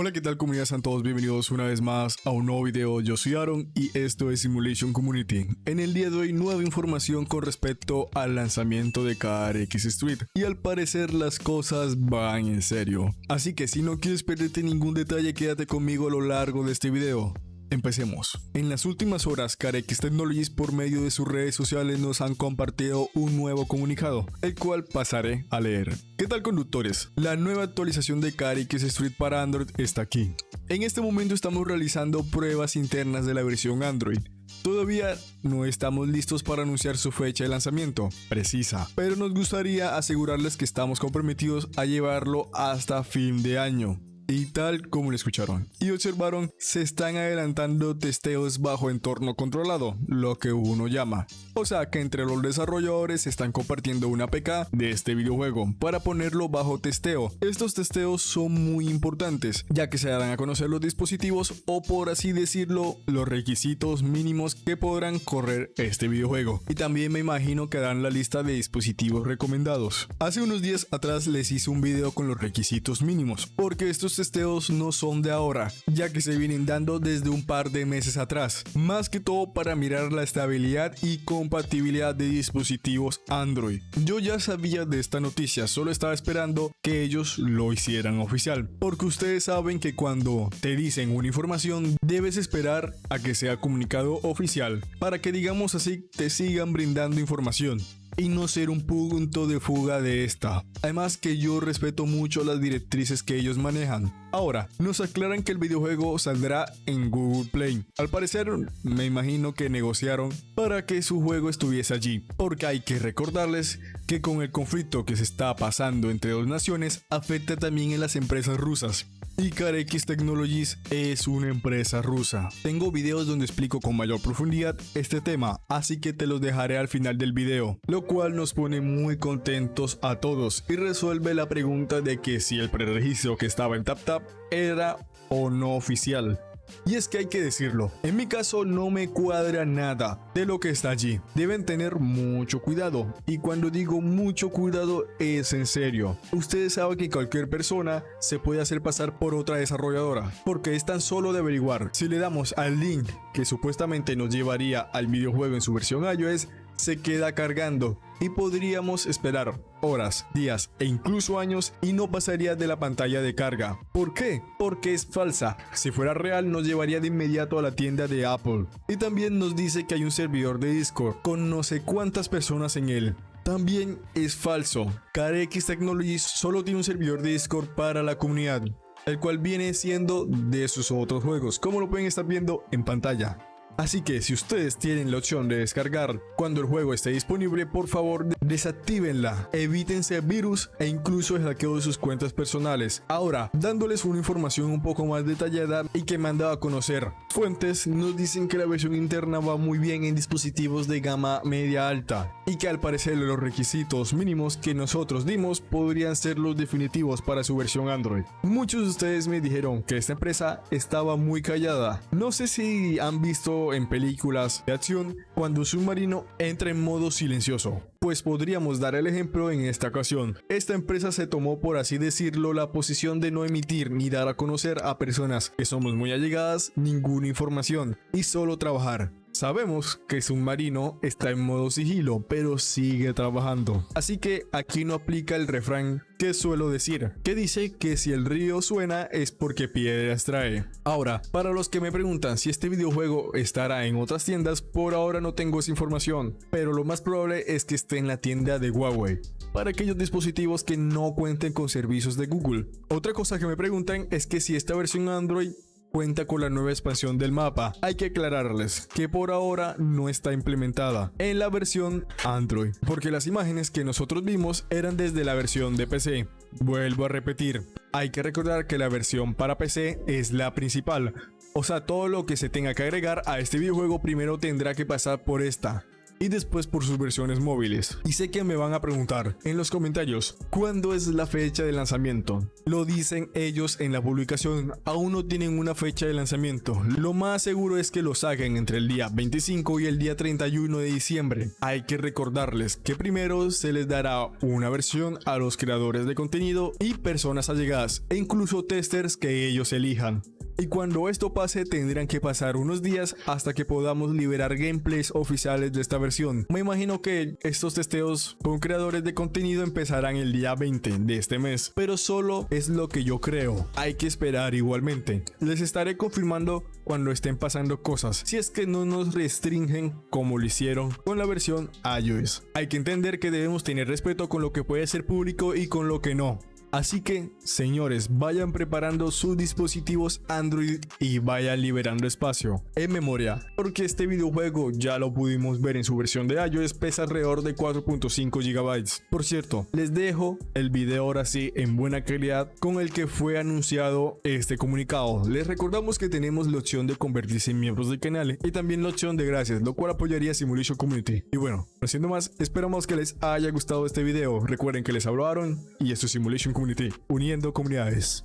Hola, ¿qué tal comunidad? Sean todos bienvenidos una vez más a un nuevo video. Yo soy Aaron y esto es Simulation Community. En el día de hoy, nueva información con respecto al lanzamiento de KRX Street. Y al parecer las cosas van en serio. Así que si no quieres perderte ningún detalle, quédate conmigo a lo largo de este video. Empecemos. En las últimas horas, KRX Technologies por medio de sus redes sociales nos han compartido un nuevo comunicado, el cual pasaré a leer. ¿Qué tal, conductores? La nueva actualización de KRX Street para Android está aquí. En este momento estamos realizando pruebas internas de la versión Android. Todavía no estamos listos para anunciar su fecha de lanzamiento precisa, pero nos gustaría asegurarles que estamos comprometidos a llevarlo hasta fin de año. Y tal como lo escucharon y observaron, se están adelantando testeos bajo entorno controlado, lo que uno llama. O sea que entre los desarrolladores están compartiendo una APK de este videojuego para ponerlo bajo testeo. Estos testeos son muy importantes, ya que se darán a conocer los dispositivos o, por así decirlo, los requisitos mínimos que podrán correr este videojuego. Y también me imagino que darán la lista de dispositivos recomendados. Hace unos días atrás les hice un video con los requisitos mínimos, porque estos testeos no son de ahora, ya que se vienen dando desde un par de meses atrás, más que todo para mirar la estabilidad y compatibilidad de dispositivos Android. Yo ya sabía de esta noticia, solo estaba esperando que ellos lo hicieran oficial, porque ustedes saben que cuando te dicen una información debes esperar a que sea comunicado oficial, para que, digamos así, te sigan brindando información y no ser un punto de fuga de esta. Además que yo respeto mucho las directrices que ellos manejan. Ahora, nos aclaran que el videojuego saldrá en Google Play. Al parecer, me imagino que negociaron para que su juego estuviese allí, porque hay que recordarles que con el conflicto que se está pasando entre dos naciones, afecta también en las empresas rusas. Y KRX Technologies es una empresa rusa. Tengo videos donde explico con mayor profundidad este tema, así que te los dejaré al final del video, lo cual nos pone muy contentos a todos y resuelve la pregunta de que si el preregistro que estaba en TapTap era o no oficial. Y es que hay que decirlo, en mi caso no me cuadra nada de lo que está allí. Deben tener mucho cuidado, y cuando digo mucho cuidado es en serio. Ustedes saben que cualquier persona se puede hacer pasar por otra desarrolladora, porque es tan solo de averiguar. Si le damos al link que supuestamente nos llevaría al videojuego en su versión iOS, se queda cargando y podríamos esperar horas, días e incluso años y no pasaría de la pantalla de carga. ¿Por qué? Porque es falsa. Si fuera real nos llevaría de inmediato a la tienda de Apple. Y también nos dice que hay un servidor de Discord con no sé cuántas personas en él. También es falso. KRX Technologies solo tiene un servidor de Discord para la comunidad, el cual viene siendo de sus otros juegos, como lo pueden estar viendo en pantalla. Así que si ustedes tienen la opción de descargar cuando el juego esté disponible, por favor desactívenla, evítense virus e incluso el hackeo de sus cuentas personales. Ahora, dándoles una información un poco más detallada y que me han dado a conocer. Fuentes nos dicen que la versión interna va muy bien en dispositivos de gama media alta y que al parecer los requisitos mínimos que nosotros dimos podrían ser los definitivos para su versión Android. Muchos de ustedes me dijeron que esta empresa estaba muy callada. No sé si han visto en películas de acción cuando un submarino entra en modo silencioso. Pues podríamos dar el ejemplo en esta ocasión. Esta empresa se tomó, por así decirlo, la posición de no emitir ni dar a conocer a personas que somos muy allegadas ninguna información y solo trabajar. Sabemos que Submarino está en modo sigilo, pero sigue trabajando. Así que aquí no aplica el refrán que suelo decir, que dice que si el río suena es porque piedras trae. Ahora, para los que me preguntan si este videojuego estará en otras tiendas, por ahora no tengo esa información, pero lo más probable es que esté en la tienda de Huawei, para aquellos dispositivos que no cuenten con servicios de Google. Otra cosa que me preguntan es que si esta versión Android cuenta con la nueva expansión del mapa. Hay que aclararles que por ahora no está implementada en la versión Android, porque las imágenes que nosotros vimos eran desde la versión de PC. Vuelvo a repetir, hay que recordar que la versión para PC es la principal, o sea, todo lo que se tenga que agregar a este videojuego primero tendrá que pasar por esta. y después por sus versiones móviles. Y sé que me van a preguntar en los comentarios, ¿cuándo es la fecha de lanzamiento? Lo dicen ellos en la publicación, aún no tienen una fecha de lanzamiento. Lo más seguro es que lo saquen entre el día 25 y el día 31 de diciembre. Hay que recordarles que primero se les dará una versión a los creadores de contenido y personas allegadas e incluso testers que ellos elijan. Y cuando esto pase tendrán que pasar unos días hasta que podamos liberar gameplays oficiales de esta versión. Me imagino que estos testeos con creadores de contenido empezarán el día 20 de este mes, pero solo es lo que yo creo. Hay que esperar igualmente. Les estaré confirmando cuando estén pasando cosas, si es que no nos restringen como lo hicieron con la versión iOS. Hay que entender que debemos tener respeto con lo que puede ser público y con lo que no. Así que, señores, vayan preparando sus dispositivos Android y vayan liberando espacio en memoria, porque este videojuego ya lo pudimos ver en su versión de iOS, pesa alrededor de 4.5 GB. Por cierto, les dejo el video ahora sí en buena calidad con el que fue anunciado este comunicado. Les recordamos que tenemos la opción de convertirse en miembros del canal y también la opción de gracias, lo cual apoyaría Simulation Community. Y bueno, no siendo más, esperamos que les haya gustado este video. Recuerden que les hablaron y esto es Simulation Community, uniendo comunidades.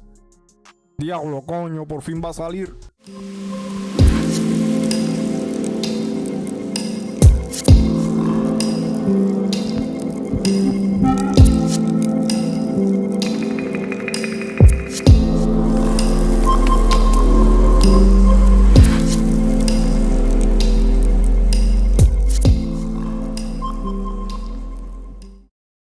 Diablo, coño, por fin va a salir.